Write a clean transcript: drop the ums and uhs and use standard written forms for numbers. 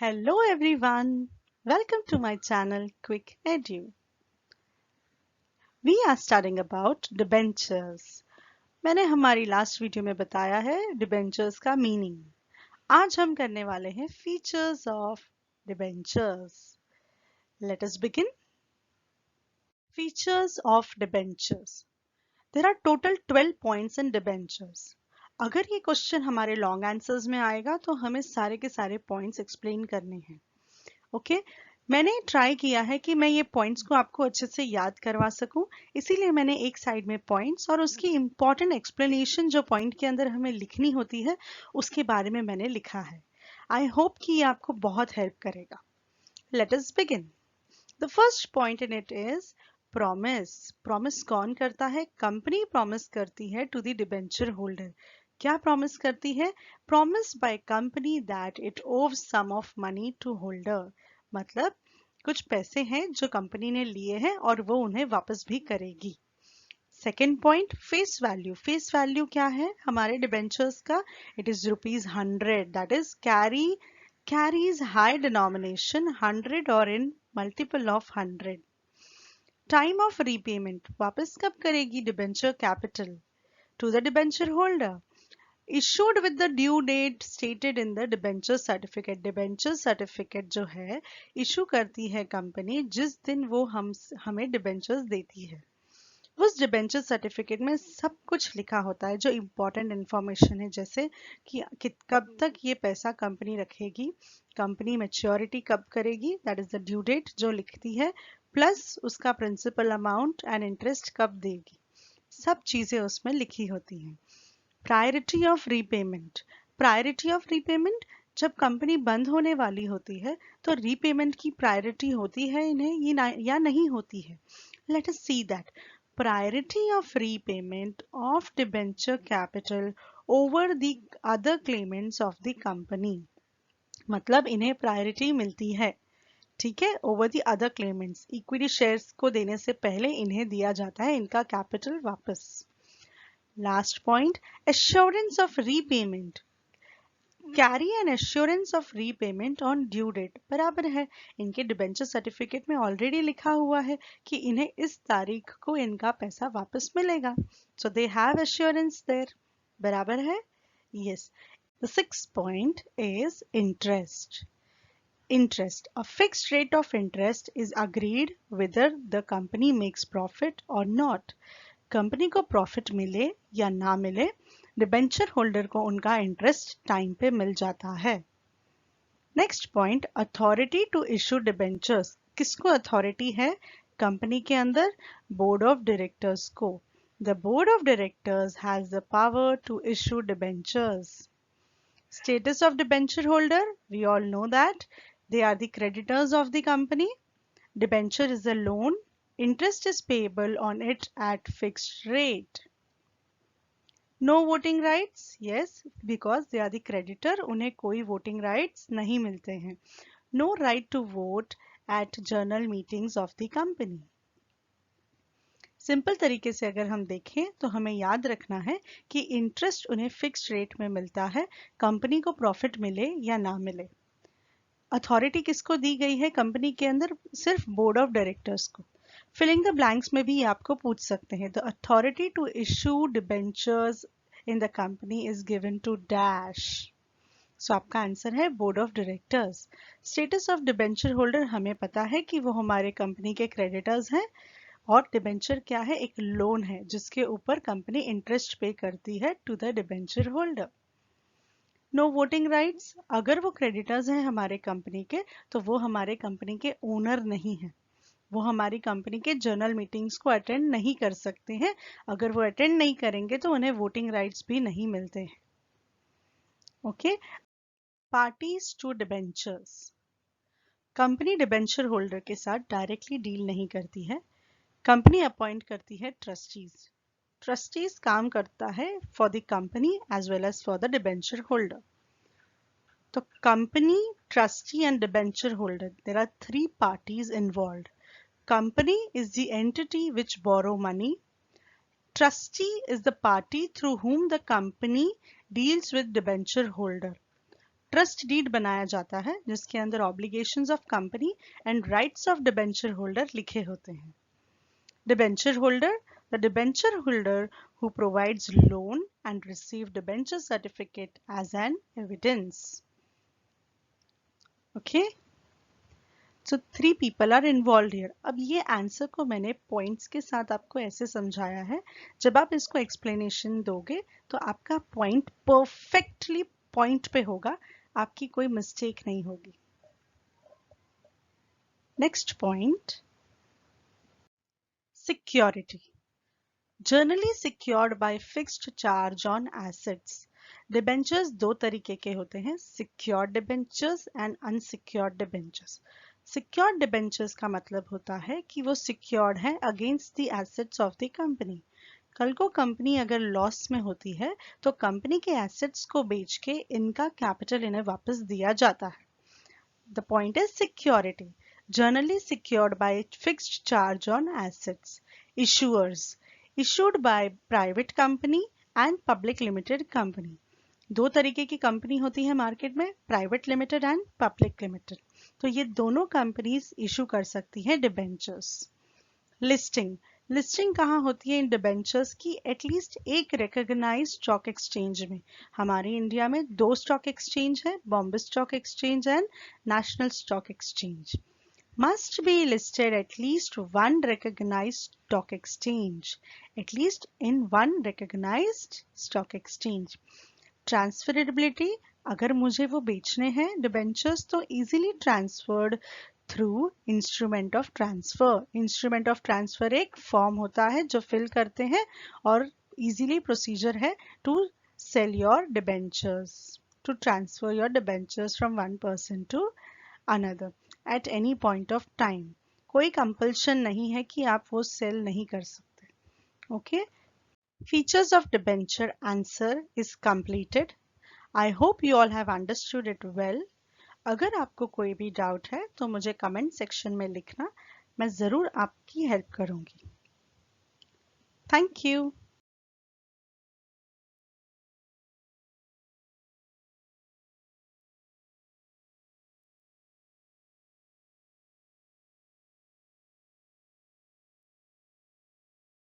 Hello everyone. Welcome to my channel Quick Edu. We are studying about debentures. मैंने हमारी last video में बताया है debentures का मीनिंग. आज हम करने वाले हैं features of debentures. Let us begin. Features of debentures. There are total 12 points in debentures. अगर ये क्वेश्चन हमारे लॉन्ग आंसर्स में आएगा तो हमें सारे के सारे पॉइंट्स एक्सप्लेन करने हैं. ओके मैंने ट्राई किया है कि मैं ये पॉइंट्स को आपको अच्छे से याद करवा सकूं, इसीलिए मैंने एक साइड में पॉइंट्स और उसकी इंपॉर्टेंट एक्सप्लेनेशन जो पॉइंट के अंदर हमें लिखनी होती है उसके बारे में मैंने लिखा है. आई होप कि ये आपको बहुत हेल्प करेगा. Let us begin. The first point in it is promise. Promise कौन करता है? कंपनी प्रॉमिस करती है टू द डिबेंचर होल्डर. क्या प्रॉमिस करती है? Promise by company that it owes some of money to holder. मतलब कुछ पैसे हैं जो कंपनी ने लिए हैं और वो उन्हें वापस भी करेगी. Second point face value. Face value क्या है हमारे डिबेंचर्स का? It is ₹100. That is carries high denomination 100 or in multiple of 100. Time of repayment. वापस कब करेगी debenture capital? To the debenture holder. Issued with the due date stated in the debenture certificate. debenture certificate जो है issue करती है company जिस दिन वो हमें डिबेंचर्स देती है. उस डिबेंचर सर्टिफिकेट में सब कुछ लिखा होता है जो इम्पोर्टेंट इंफॉर्मेशन है, जैसे कि कब तक ये पैसा कंपनी रखेगी, कंपनी मैच्योरिटी कब करेगी, that is the due date जो लिखती है, प्लस उसका प्रिंसिपल अमाउंट एंड इंटरेस्ट कब देगी. सब चीजें उसमें लिखी होती हैं. Priority of repayment. Priority of repayment जब कंपनी बंद होने वाली होती है तो रीपेमेंट की प्रायोरिटी होती है इन्हें या नहीं होती है. Let us see that. Priority of repayment of debenture capital over the other Clements of the company. मतलब इन्हें प्रायोरिटी मिलती है, ठीक है, over the other Clements. Equity shares को देने से पहले इन्हें दिया जाता है इनका कैपिटल वापस. Last point, assurance of repayment. Carry an assurance of repayment on due date. बराबर है, इनके डिबेंचर सर्टिफिकेट में ऑलरेडी लिखा हुआ है कि इन्हें इस तारीख को इनका पैसा वापस मिलेगा. So they have assurance there. बराबर है? Yes. The sixth point is interest. Interest. A fixed rate of interest is agreed whether the company makes profit or not. Company को प्रॉफिट मिले या ना मिले, डिबेंचर होल्डर को उनका इंटरेस्ट टाइम पे मिल जाता है. Next point, authority to issue debentures. किसको अथॉरिटी है कंपनी के अंदर? बोर्ड ऑफ डायरेक्टर्स को. The board of directors has the power to issue debentures. Status of debenture holder, we all know that they are the creditors of the company. Debenture is a loan. Interest is payable on it at fixed rate. No voting rights. Yes, because they are the creditor. उन्हें कोई voting rights नहीं मिलते हैं. No right to vote at general meetings of the company. Simple तरीके से अगर हम देखें तो हमें याद रखना है कि इंटरेस्ट उन्हें फिक्स्ड रेट में मिलता है, कंपनी को प्रॉफिट मिले या ना मिले. अथॉरिटी किसको दी गई है कंपनी के अंदर? सिर्फ बोर्ड ऑफ डायरेक्टर्स को. फिलिंग द ब्लैंक्स में भी आपको पूछ सकते हैं. The authority to issue debentures in the company is given to dash. So आपका आंसर है board of directors. Status of debenture holder, हमें पता है कि वो हमारे कंपनी के क्रेडिटर्स हैं और डिबेंचर क्या है? एक लोन है जिसके ऊपर कंपनी इंटरेस्ट पे करती है to the debenture holder. No voting rights. अगर वो क्रेडिटर्स हैं हमारे कंपनी के तो वो हमारे कंपनी के ओनर नहीं है, वो हमारी कंपनी के जर्नल मीटिंग्स को अटेंड नहीं कर सकते हैं. अगर वो अटेंड नहीं करेंगे तो उन्हें वोटिंग राइट्स भी नहीं मिलते हैं. Okay. Parties to debentures. Company debenture holder के साथ डायरेक्टली डील नहीं करती है. कंपनी अपॉइंट करती है ट्रस्टीज. ट्रस्टीज काम करता है for the company as well as for the debenture holder. तो company, trustee and debenture holder, there are 3 parties involved. Company is the entity which borrow money. Trustee is the party through whom the company deals with debenture holder. Trust deed बनाया जाता है जिसके अंदर obligations of company and rights of debenture holder लिखे होते हैं। Debenture holder, the debenture holder who provides loan and receive debenture certificate as an evidence. Okay, so 3 people are involved here. अब ये आंसर को मैंने पॉइंट्स के साथ आपको ऐसे समझाया है, जब आप इसको एक्सप्लेनेशन दोगे तो आपका पॉइंट परफेक्टली पॉइंट पे होगा, आपकी कोई मिस्टेक नहीं होगी। Next point, security. Generally secured by fixed charge on assets. Debentures दो तरीके के होते हैं, secured debentures and unsecured debentures. Secured debentures का मतलब होता है कि वो secured है against the assets of the company. कल को कंपनी अगर लॉस में होती है तो कंपनी के एसेट्स को बेच के इनका कैपिटल इन्हें वापस दिया जाता है। The point is security. Generally secured by fixed charge on assets. Issuers. Issued by private company and public limited company. दो तरीके की कंपनी होती है मार्केट में, private limited and public limited. तो ये दोनों कंपनीज इशू कर सकती हैं डिबेंचर्स। लिस्टिंग, लिस्टिंग कहाँ होती है इन डिबेंचर्स की? एटलीस्ट एक रिकॉग्नाइज्ड स्टॉक एक्सचेंज में। हमारे इंडिया में 2 स्टॉक एक्सचेंज है, Bombay stock exchange and national stock exchange. Must be listed at least one recognized stock exchange. At least in one recognized stock exchange. Transferability, अगर मुझे वो बेचने हैं डिबेंचर्स तो easily transferred through instrument of transfer. Instrument of transfer एक form होता है जो फिल करते हैं और easily procedure है to sell your debentures, to transfer your debentures from one person to another at any point of time. कोई compulsion नहीं है कि आप वो सेल नहीं कर सकते। Okay, features of debenture answer is completed. I hope you all have understood it well. अगर आपको कोई भी डाउट है तो मुझे कमेंट सेक्शन में लिखना, मैं ज़रूर आपकी हेल्प करूंगी। Thank you.